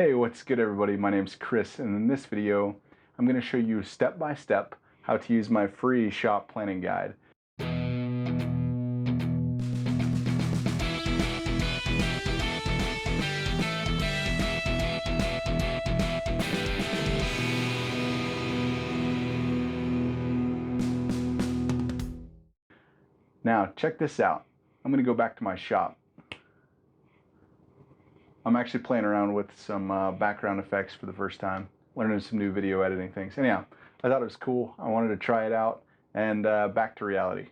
Hey, what's good everybody? My name's Chris, and in this video I'm going to show you step by step how to use my free shop planning guide. Now check this out. I'm going to go back to my shop. I'm actually playing around with some background effects for the first time, learning some new video editing things. Anyhow, I thought it was cool. I wanted to try it out, and back to reality.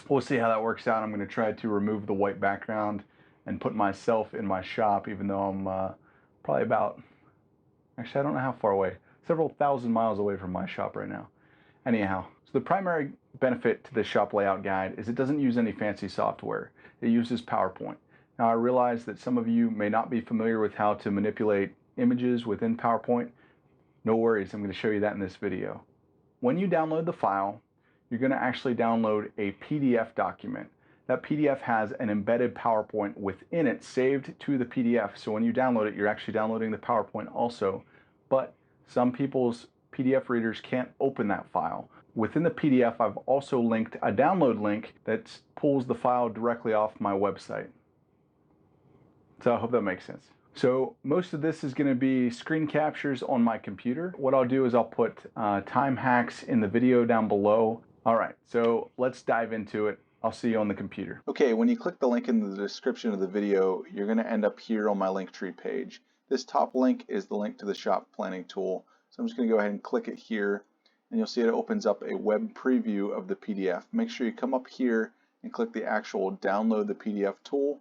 We'll see how that works out. I'm going to try to remove the white background and put myself in my shop, even though I'm probably about, actually I don't know how far away, several thousand miles away from my shop right now. Anyhow, so the primary benefit to this shop layout guide is it doesn't use any fancy software. It uses PowerPoint. Now I realize that some of you may not be familiar with how to manipulate images within PowerPoint. No worries, I'm going to show you that in this video. When you download the file, you're going to actually download a PDF document. That PDF has an embedded PowerPoint within it saved to the PDF. So when you download it, you're actually downloading the PowerPoint also. But some people's PDF readers can't open that file. Within the PDF, I've also linked a download link that pulls the file directly off my website. So I hope that makes sense. So most of this is going to be screen captures on my computer. What I'll do is I'll put time hacks in the video down below. All right, so let's dive into it. I'll see you on the computer. Okay, when you click the link in the description of the video, you're going to end up here on my Linktree page. This top link is the link to the shop planning tool. So I'm just going to go ahead and click it here, and you'll see it opens up a web preview of the PDF. Make sure you come up here and click the actual download the PDF tool.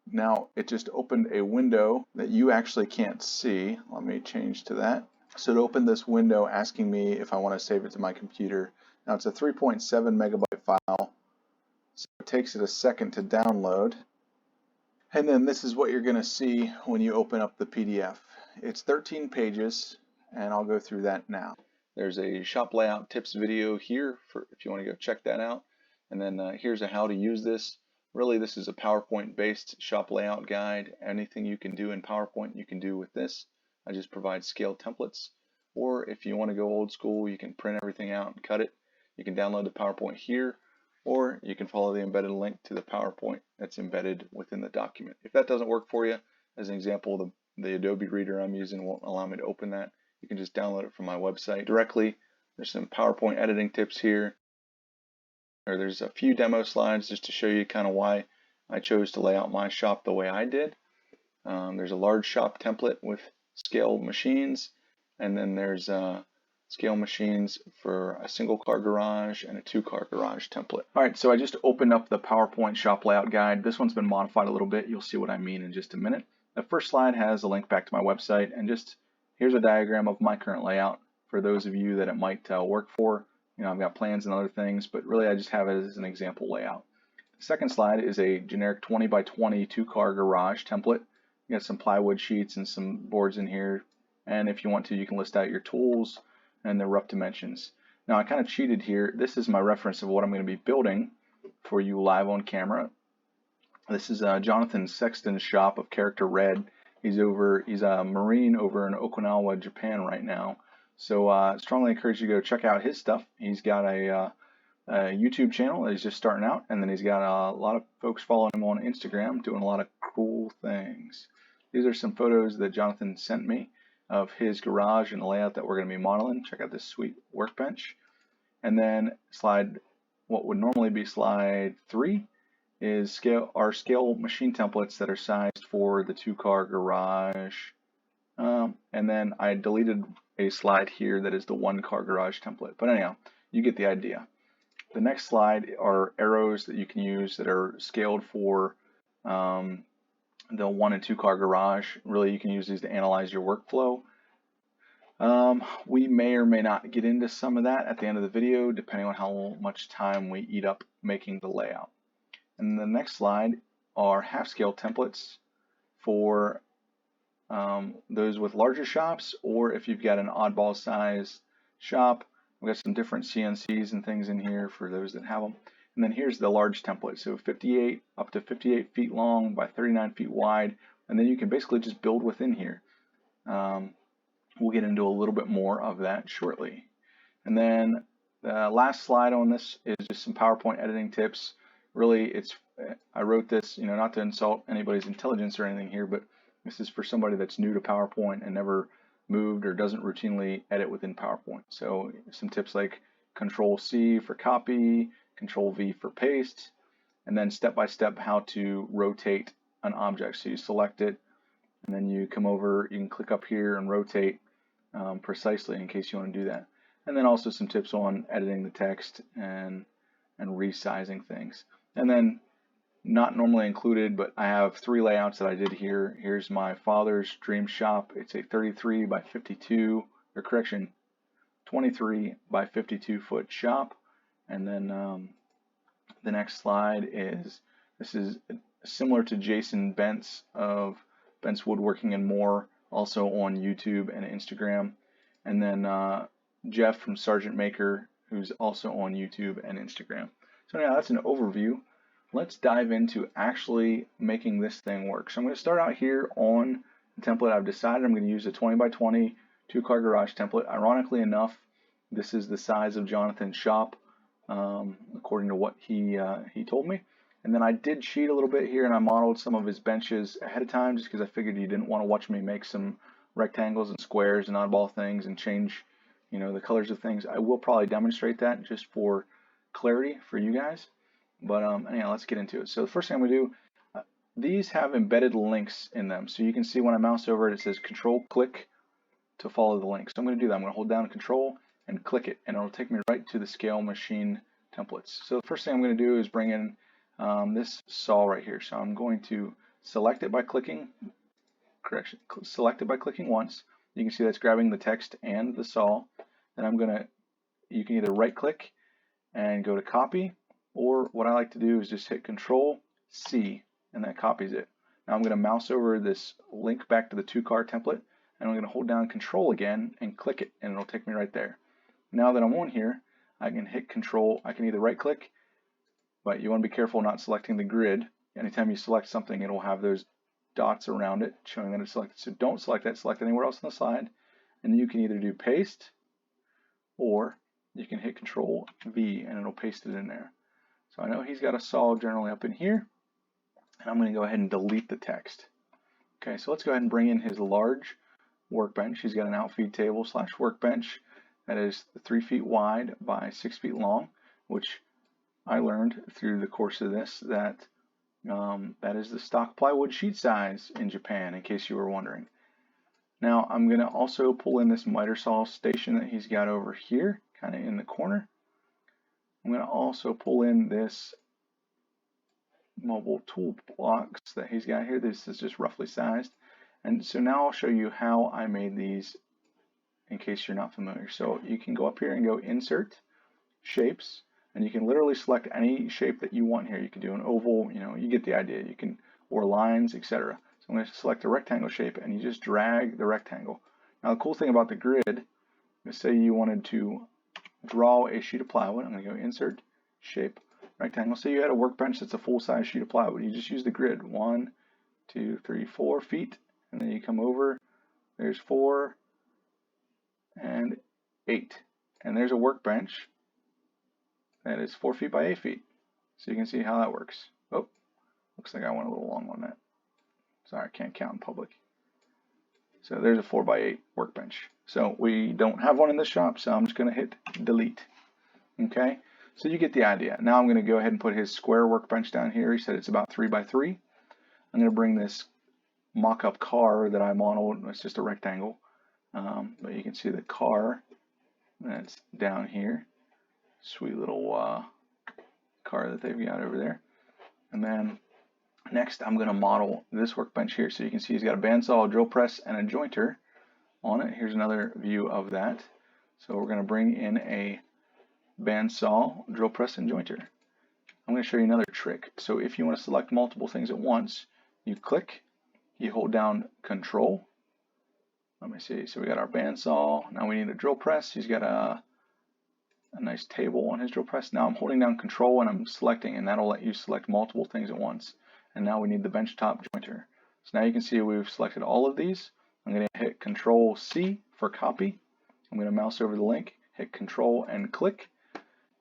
Now it just opened a window that you actually can't see. Let me change to that. So it opened this window asking me if I want to save it to my computer. Now it's a 3.7 megabyte file, so it takes it a second to download. And then this is what you're going to see when you open up the PDF. It's 13 pages, and I'll go through that now. There's a shop layout tips video here for if you want to go check that out. And then here's a how to use this. Really, this is a PowerPoint-based shop layout guide. Anything you can do in PowerPoint, you can do with this. I just provide scale templates. Or if you want to go old school, you can print everything out and cut it. You can download the PowerPoint here, or you can follow the embedded link to the PowerPoint that's embedded within the document. If that doesn't work for you, as an example, the Adobe Reader I'm using won't allow me to open that. You can just download it from my website directly. There's some PowerPoint editing tips here. There's a few demo slides just to show you kind of why I chose to lay out my shop the way I did. There's a large shop template with scale machines, and then there's scale machines for a single car garage and a 2-car garage template. Alright, so I just opened up the PowerPoint shop layout guide. This one's been modified a little bit. You'll see what I mean in just a minute. The first slide has a link back to my website, and just here's a diagram of my current layout for those of you that it might work for. You know, I've got plans and other things, but really I just have it as an example layout. The second slide is a generic 20 by 20 2-car garage template. You got some plywood sheets and some boards in here, and if you want to, you can list out your tools and their rough dimensions. Now I kind of cheated here. This is my reference of what I'm going to be building for you live on camera. This is Jonathan Sexton's shop of Character Red. He's a Marine over in Okinawa, Japan right now. So strongly encourage you to go check out his stuff. He's got a YouTube channel that he's just starting out, and then he's got a lot of folks following him on Instagram doing a lot of cool things. These are some photos that Jonathan sent me of his garage and the layout that we're going to be modeling. Check out this sweet workbench. And then what would normally be slide 3 is our scale machine templates that are sized for the 2-car garage. And then I deleted a slide here that is the 1-car garage template. But anyhow, you get the idea. The next slide are arrows that you can use that are scaled for the 1- and 2-car garage. Really, you can use these to analyze your workflow. We may or may not get into some of that at the end of the video, depending on how much time we eat up making the layout. And the next slide are half-scale templates for those with larger shops, or if you've got an oddball size shop. We've got some different CNCs and things in here for those that have them. And then here's the large template, so 58 up to 58 feet long by 39 feet wide, and then you can basically just build within here. We'll get into a little bit more of that shortly. And then the last slide on this is just some PowerPoint editing tips. Really, I wrote this, not to insult anybody's intelligence or anything here, but this is for somebody that's new to PowerPoint and never moved or doesn't routinely edit within PowerPoint. So some tips like Control C for copy, Control V for paste, and then step-by-step how to rotate an object. So you select it, and then you come over, you can click up here and rotate precisely in case you want to do that. And then also some tips on editing the text and resizing things. And then not normally included, but I have 3 layouts that I did here. Here's my father's dream shop. It's a 33 by 52, or correction, 23 by 52 foot shop. And then the next slide this is similar to Jason Bentz of Bentz Woodworking and More, also on YouTube and Instagram. And then Jeff from Sergeant Maker, who's also on YouTube and Instagram. So now that's an overview. Let's dive into actually making this thing work. So I'm going to start out here on the template. I've decided I'm going to use a 20 by 20 2-car garage template. Ironically enough, this is the size of Jonathan's shop, according to what he told me. And then I did cheat a little bit here, and I modeled some of his benches ahead of time just because I figured you didn't want to watch me make some rectangles and squares and oddball things and change, the colors of things. I will probably demonstrate that just for clarity for you guys. But anyhow, let's get into it. So the first thing I'm going to do, these have embedded links in them. So you can see when I mouse over it, it says Control-click to follow the link. So I'm going to do that. I'm going to hold down Control and click it, and it'll take me right to the scale machine templates. So the first thing I'm going to do is bring in this saw right here. So I'm going to select it by clicking, select it by clicking once. You can see that's grabbing the text and the saw. Then you can either right click and go to copy, or what I like to do is just hit Control C, and that copies it. Now I'm going to mouse over this link back to the 2-car template, and I'm going to hold down Control again and click it, and it'll take me right there. Now that I'm on here, I can hit Control. I can either right click, but you want to be careful not selecting the grid. Anytime you select something, it'll have those dots around it showing that it's selected. So don't select that, select anywhere else on the slide. And you can either do paste, or you can hit Control V and it'll paste it in there. So I know he's got a saw generally up in here, and I'm going to go ahead and delete the text. Okay, so let's go ahead and bring in his large workbench. He's got an outfeed table / workbench that is 3 feet wide by 6 feet long, which I learned through the course of this that that is the stock plywood sheet size in Japan, in case you were wondering. Now I'm going to also pull in this miter saw station that he's got over here, kind of in the corner. I'm going to also pull in this mobile toolbox that he's got here. This is just roughly sized. And so now I'll show you how I made these in case you're not familiar. So you can go up here and go Insert, Shapes, and you can literally select any shape that you want here. You can do an oval, you get the idea. You can, or lines, etc. So I'm going to select a rectangle shape, and you just drag the rectangle. Now the cool thing about the grid is, say you wanted to draw a sheet of plywood. I'm going to go Insert, Shape, Rectangle. Say you had a workbench that's a full-size sheet of plywood. You just use the grid. 1, 2, 3, 4 feet, and then you come over. There's 4 and 8, and there's a workbench that is 4 feet by 8 feet. So you can see how that works. Oh, looks like I went a little long on that. Sorry, I can't count in public. So there's a 4 by 8 workbench. So we don't have one in this shop, so I'm just going to hit delete. Okay, so you get the idea. Now I'm going to go ahead and put his square workbench down here. He said it's about 3 by 3. I'm going to bring this mock-up car that I modeled. It's just a rectangle, but you can see the car that's down here. Sweet little car that they've got over there. And then next I'm going to model this workbench here. So you can see he's got a bandsaw, a drill press, and a jointer on it. Here's another view of that. So we're going to bring in a bandsaw, drill press, and jointer. I'm going to show you another trick. So if you want to select multiple things at once, you click, you hold down Control. Let me see. So we got our bandsaw. Now we need a drill press. He's got a nice table on his drill press. Now I'm holding down Control and I'm selecting, and that'll let you select multiple things at once. And now we need the benchtop jointer. So now you can see we've selected all of these. I'm going to hit Control C for copy. I'm going to mouse over the link, hit Control and click.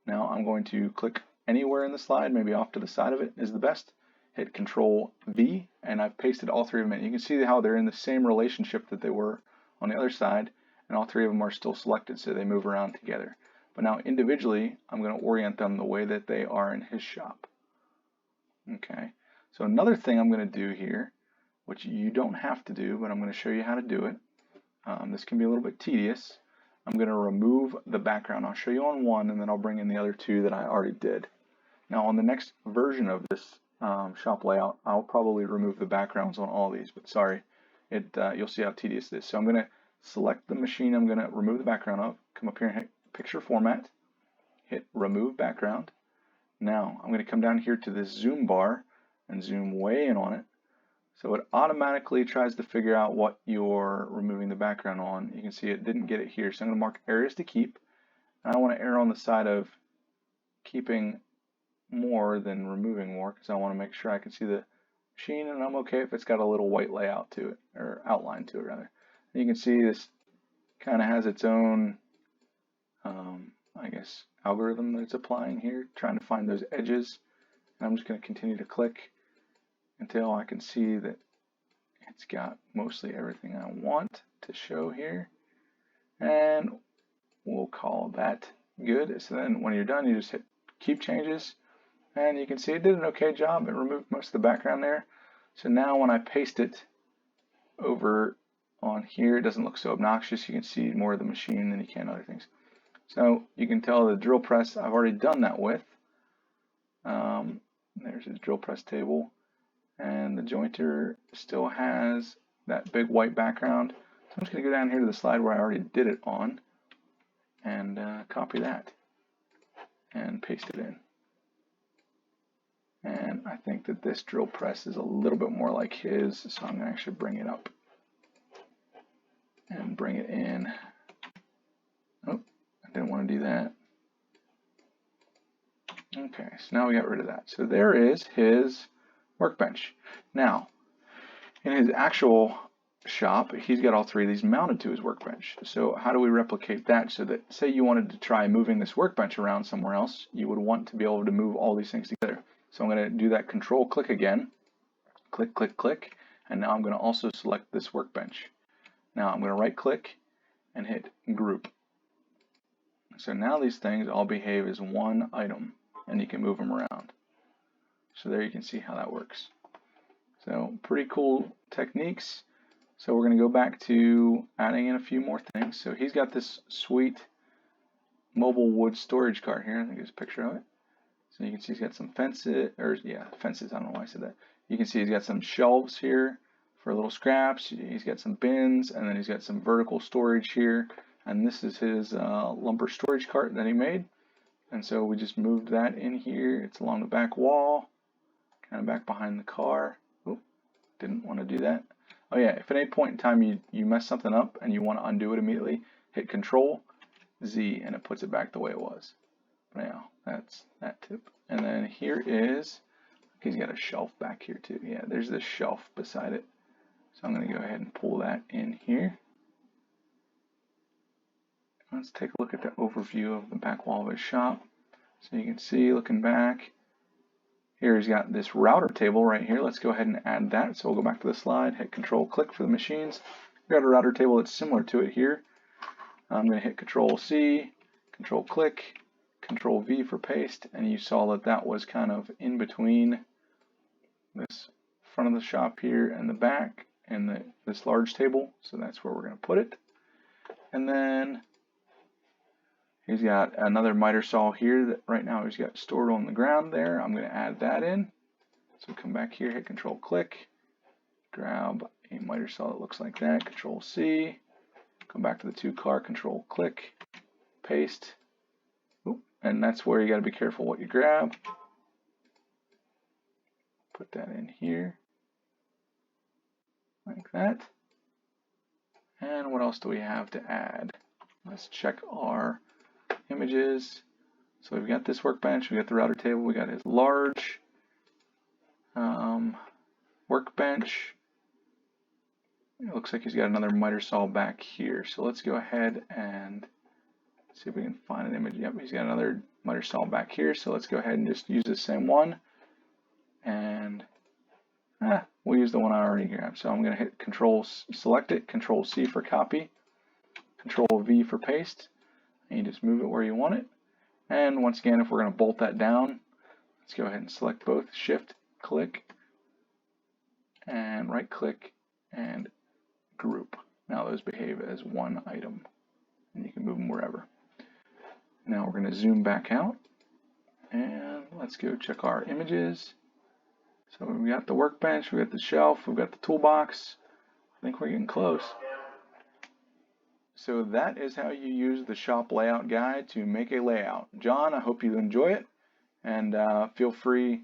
Now I'm going to click anywhere in the slide, maybe off to the side of it is the best. Hit Control V, and I've pasted all three of them in. You can see how they're in the same relationship that they were on the other side, and all three of them are still selected, so they move around together. But now individually, I'm going to orient them the way that they are in his shop. Okay, so another thing I'm going to do here, which you don't have to do, but I'm going to show you how to do it. This can be a little bit tedious. I'm going to remove the background. I'll show you on one, and then I'll bring in the other two that I already did. Now on the next version of this shop layout, I'll probably remove the backgrounds on all these, but sorry, you'll see how tedious it is. So I'm going to select the machine I'm going to remove the background of, come up here and hit Picture Format, hit Remove Background. Now I'm going to come down here to this zoom bar and zoom way in on it. So it automatically tries to figure out what you're removing the background on. You can see it didn't get it here, so I'm going to mark areas to keep. And I want to err on the side of keeping more than removing more, because I want to make sure I can see the machine, and I'm okay if it's got a little white layout to it, or outline to it rather. And you can see this kind of has its own I guess algorithm that it's applying here, trying to find those edges. And I'm just going to continue to click until I can see that it's got mostly everything I want to show here, and we'll call that good. So then when you're done, you just hit Keep Changes, and you can see it did an okay job. It removed most of the background there. So now when I paste it over on here, it doesn't look so obnoxious. You can see more of the machine than you can other things. So you can tell the drill press I've already done that with. There's his drill press table, and the jointer still has that big white background. So I'm just going to go down here to the slide where I already did it on, and copy that and paste it in. And I think that this drill press is a little bit more like his, so I'm going to actually bring it up and bring it in. Oh, I didn't want to do that. Okay, so now we got rid of that. So there is his workbench. Now, in his actual shop, he's got all three of these mounted to his workbench. So how do we replicate that so that, say you wanted to try moving this workbench around somewhere else, you would want to be able to move all these things together. So I'm going to do that Control click again, click, click, click, and now I'm going to also select this workbench. Now I'm going to right click and hit Group. So now these things all behave as one item, and you can move them around. So there you can see how that works. So pretty cool techniques. So we're going to go back to adding in a few more things. So he's got this sweet mobile wood storage cart here. I think there's a picture of it. So you can see he's got some fences, fences, I don't know why I said that. You can see he's got some shelves here for little scraps. He's got some bins, and then he's got some vertical storage here. And this is his lumber storage cart that he made. And so we just moved that in here. It's along the back wall, kind of back behind the car. Oop, didn't want to do that. Oh yeah, if at any point in time you mess something up and you want to undo it immediately, hit Control Z and it puts it back the way it was. Now, that's that tip. And then here is, he's got a shelf back here too. Yeah, there's this shelf beside it. So I'm going to go ahead and pull that in here. Let's take a look at the overview of the back wall of his shop. So you can see, looking back, here he's got this router table right here. Let's go ahead and add that. So we'll go back to the slide, hit Control click for the machines. We've got a router table that's similar to it here. I'm going to hit Control C, Control click, Control V for paste, and you saw that that was kind of in between this front of the shop here and the back and this large table. So that's where we're going to put it. And then he's got another miter saw here that right now he's got stored on the ground there. I'm going to add that in. So come back here, hit Control click, grab a miter saw that looks like that, Control C, come back to the two car, Control click, paste. Oop, and that's where you got to be careful what you grab. Put that in here like that. And what else do we have to add? Let's check our images. So we've got this workbench, we got the router table, we got his large workbench. It looks like he's got another miter saw back here. So let's go ahead and see if we can find an image. Yep, he's got another miter saw back here. So let's go ahead and just use the same one. And we'll use the one I already grabbed. So I'm going to hit select it, Control C for copy, Control V for paste, and you just move it where you want it. And once again, if we're going to bolt that down, let's go ahead and select both, Shift, click, and right click, and group. Now those behave as one item, and you can move them wherever. Now we're going to zoom back out, and let's go check our images. So we got the workbench, we got the shelf, we've got the toolbox. I think we're getting close. So that is how you use the shop layout guide to make a layout. John, I hope you enjoy it, and feel free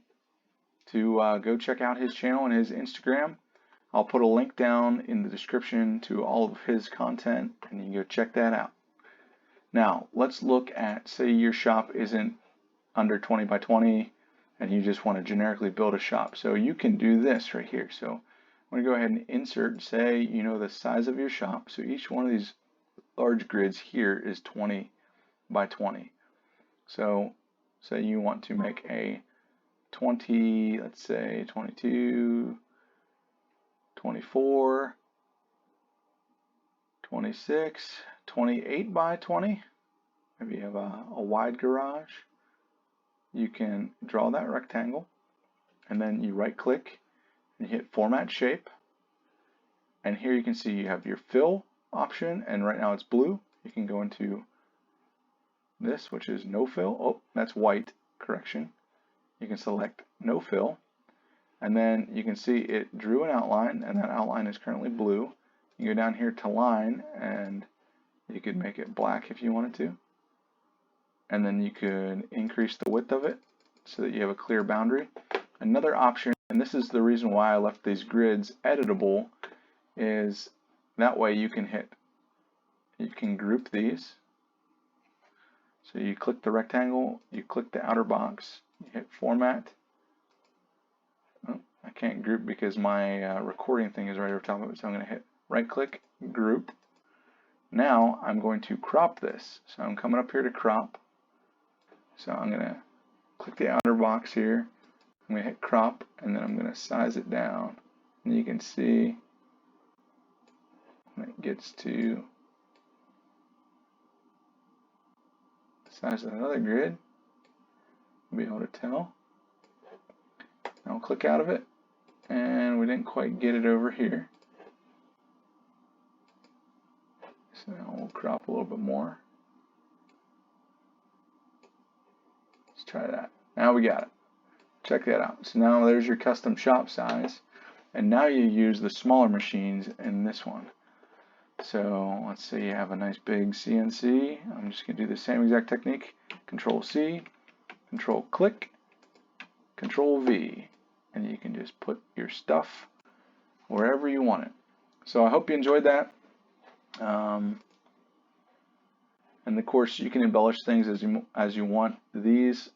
to go check out his channel and his Instagram. I'll put a link down in the description to all of his content, and you can go check that out. Now, let's look at, say your shop isn't under 20 by 20, and you just want to generically build a shop. So you can do this right here. So I'm going to go ahead and insert, say, you know the size of your shop. So each one of these large grids here is 20 by 20. So say you want to make a 20, let's say 22, 24, 26, 28 by 20. Maybe you have a wide garage. You can draw that rectangle, and then you right click and hit Format Shape, and here you can see you have your fill option, and right now it's blue. You can go into this, which is no fill. Oh, that's white, correction. You can select no fill, and then you can see it drew an outline, and that outline is currently blue. You go down here to line, and you could make it black if you wanted to. And then you could increase the width of it so that you have a clear boundary. Another option, and this is the reason why I left these grids editable, is that way you can group these. So you click the rectangle, you click the outer box, you hit Format. Oh, I can't group because my recording thing is right over top of it, so I'm going to hit right click, group. Now I'm going to crop this. So I'm coming up here to crop. So I'm going to click the outer box here, I'm going to hit crop, and then I'm going to size it down. And you can see when it gets to the size of another grid, you'll be able to tell. Now we'll click out of it, and we didn't quite get it over here. So now we'll crop a little bit more. Let's try that. Now we got it. Check that out. So now there's your custom shop size, and now you use the smaller machines in this one. So let's say you have a nice big CNC. I'm just going to do the same exact technique. Control C, Control click, Control V, and you can just put your stuff wherever you want it. So I hope you enjoyed that. And of course you can embellish things as you want. These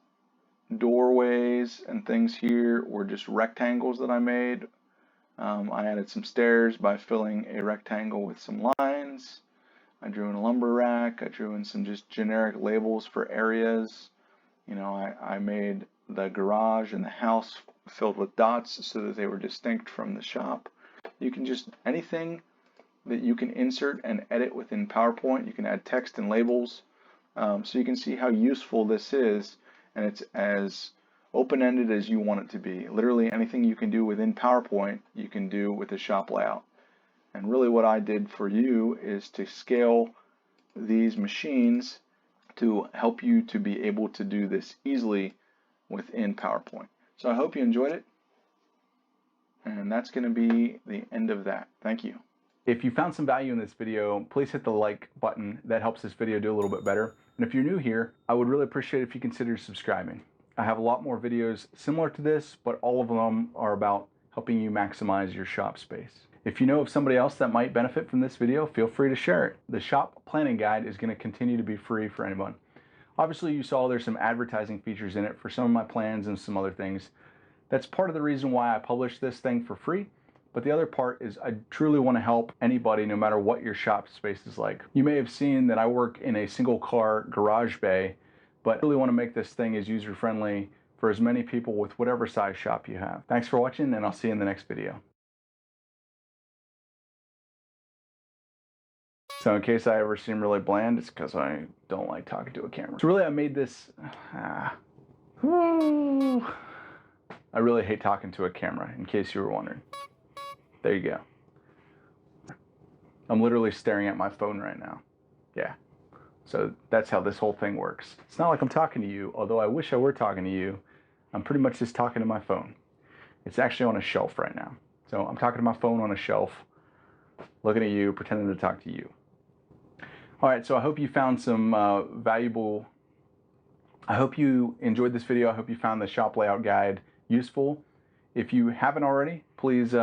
doorways and things here were just rectangles that I made. I added some stairs by filling a rectangle with some lines. I drew in a lumber rack. I drew in some just generic labels for areas. You know, I made the garage and the house filled with dots so that they were distinct from the shop. You can just, anything that you can insert and edit within PowerPoint, you can add text and labels. So you can see how useful this is, and it's as open-ended as you want it to be. Literally anything you can do within PowerPoint, you can do with the shop layout. And really what I did for you is to scale these machines to help you to be able to do this easily within PowerPoint. So I hope you enjoyed it, and that's going to be the end of that. Thank you. If you found some value in this video, please hit the like button. That helps this video do a little bit better. And if you're new here, I would really appreciate it if you consider subscribing. I have a lot more videos similar to this, but all of them are about helping you maximize your shop space. If you know of somebody else that might benefit from this video, feel free to share it. The shop planning guide is going to continue to be free for anyone. Obviously, you saw there's some advertising features in it for some of my plans and some other things. That's part of the reason why I published this thing for free, But the other part is I truly want to help anybody, no matter what your shop space is like. You may have seen that I work in a single car garage bay, but I really want to make this thing as user-friendly for as many people with whatever size shop you have. Thanks for watching, and I'll see you in the next video. So in case I ever seem really bland, it's because I don't like talking to a camera. So really I made this, I really hate talking to a camera, in case you were wondering. There you go. I'm literally staring at my phone right now. Yeah. So that's how this whole thing works. It's not like I'm talking to you, although I wish I were talking to you. I'm pretty much just talking to my phone. It's actually on a shelf right now. So I'm talking to my phone on a shelf, looking at you, pretending to talk to you. All right, so I hope you found some valuable, I hope you enjoyed this video. I hope you found the shop layout guide useful. If you haven't already, please